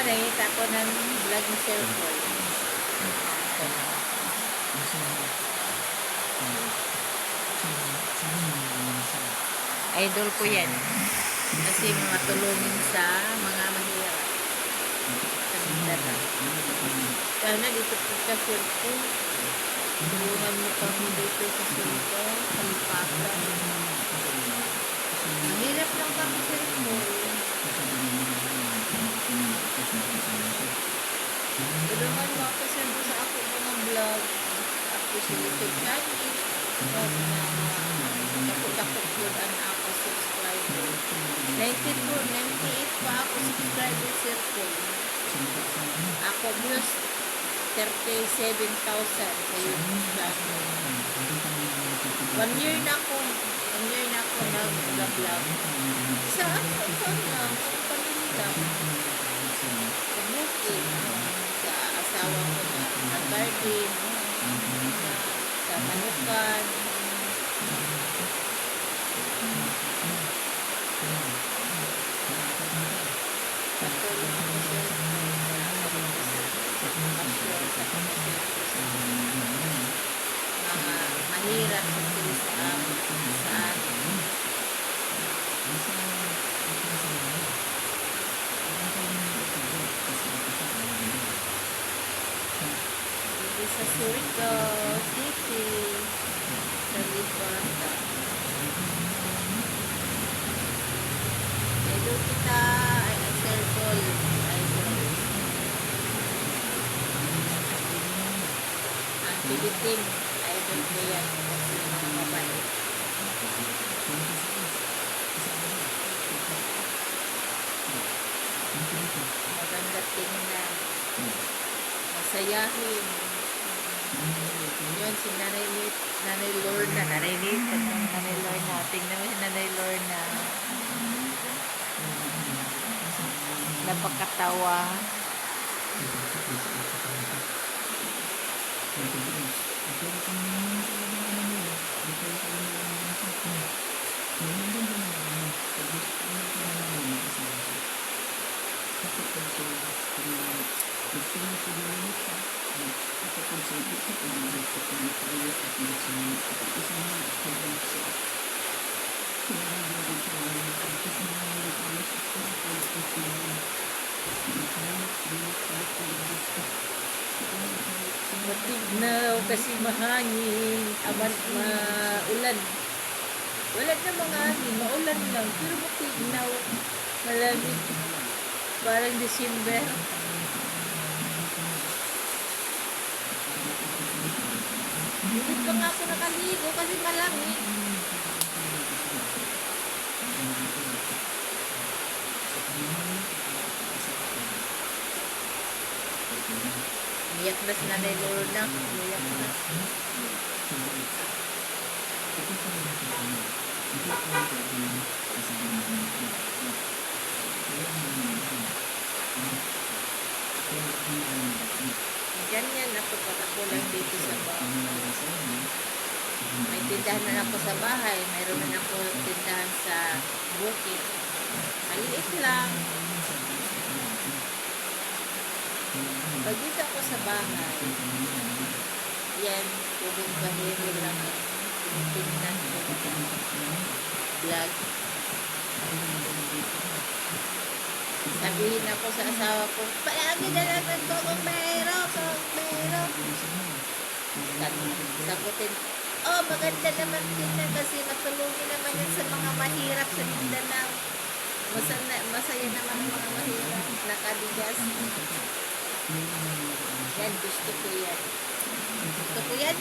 nakita ko ng vlog ni Sir Paul. Idol ko yan. Kasi mga tulungin sa mga mahirap. Sa Mindanao. Sana dito po ka, Sir Paul. Tulungan mo kami dito sa Sulta, Kalipatan. Mahirap lang kami, Sir Paul. Tulungan mo ako, Sir Paul, sa ako mga vlog. Ako si YouTube channel. Takot-takot po ang ako subscriber. 98 pa ako subscriber, Sir Paul. Ako views 37,000 sa YouTube channel. 1 year na ako nag-vlog. Sa ako lang, ang pamilya. Sa bukid, sa asawa ko na nag-garden, sa manukan. Patuloy ako sa mga mahirap sa atin. Sa Surigao City, sa Liparta. Idol kita, Sir Paul. Idol. Ang Pilitin, idol ko yan. Kasi mga mabait. Maganda tingnan. Masayahin. Yun, si Nanay Lorna. Nanay Lorna. Tingnan mo si Nanay Lorna. Napakatawa. Matignaw kasi mahangin, maulan. Wala na mga hangin, maulan lang. Pero matignaw, malamig. Parang December. Hindi pa nga ako nakaligo kasi malamig. Iyak na si Nanay Lorna. Iyak na. Ganyan ako pag ako lang dito sa bahay. May tindahan na ako sa bahay. Mayroon na ako tindahan sa bukid. Maliit lang. Pag dito ako sa bahay, yan, tubig bahero lang. Tingnan ko vlog. Sabihin ako sa asawa ko, palagi na natin ko kung bahero. Sagutin, oh, maganda naman tingnan kasi matulungin naman yan sa mga mahirap sa Mindanao. Masaya naman ang mga mahirap. Nakadigas. Yan, gusto ko yan. Gusto ko yan,